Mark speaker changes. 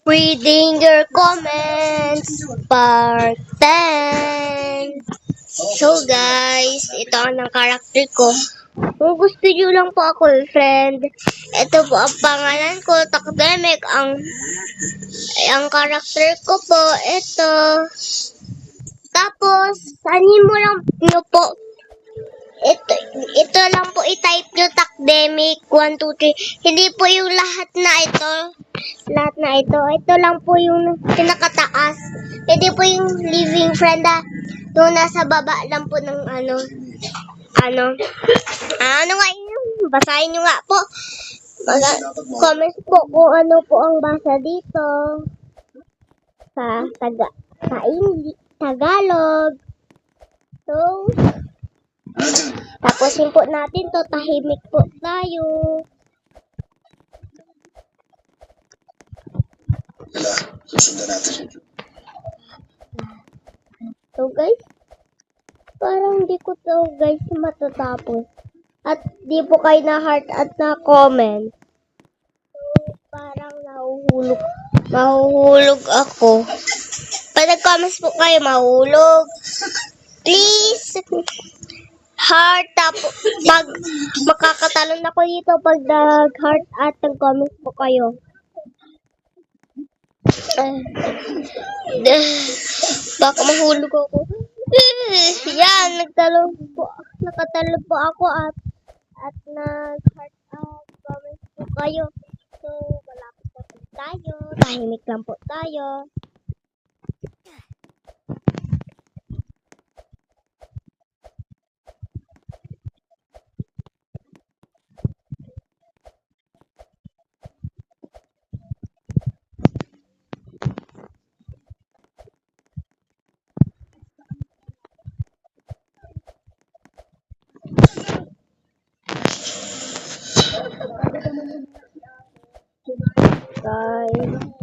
Speaker 1: Reading your comments, part 10. So guys, ito ang karakter ko. Kung gusto nyo lang po ako, friend, ito po ang pangalan ko, Takdemic. Ang karakter ko po, ito. Tapos, sanin mo lang nyo po. Ito lang po i-type nyo, Takdemic 1, 2, 3. Hindi po yung lahat na ito. Lahat na ito. Ito lang po yung pinakataas. Hindi po yung living friend yung nasa baba lang po ng ano nga yun? Basahin nyo nga po. Comments po kung ano po ang basa dito. Sa Tagalog. So, tapusin po natin to. Tahimik po tayo.
Speaker 2: Susundan natin.
Speaker 1: So guys, parang di ko to guys matatapos. At di po kayo na heart at na comment. So parang mahuhulog ako. Pag nag-comments po kayo, mahuhulog. Please, heart pag makakatalon ako dito pag nag-heart at nag-comments po kayo. Baka mahulog ako. Yan, nakatalon po ako at nag-heart at comments po kayo. So, malapit na po tayo. Tahimik lang po tayo. Guys.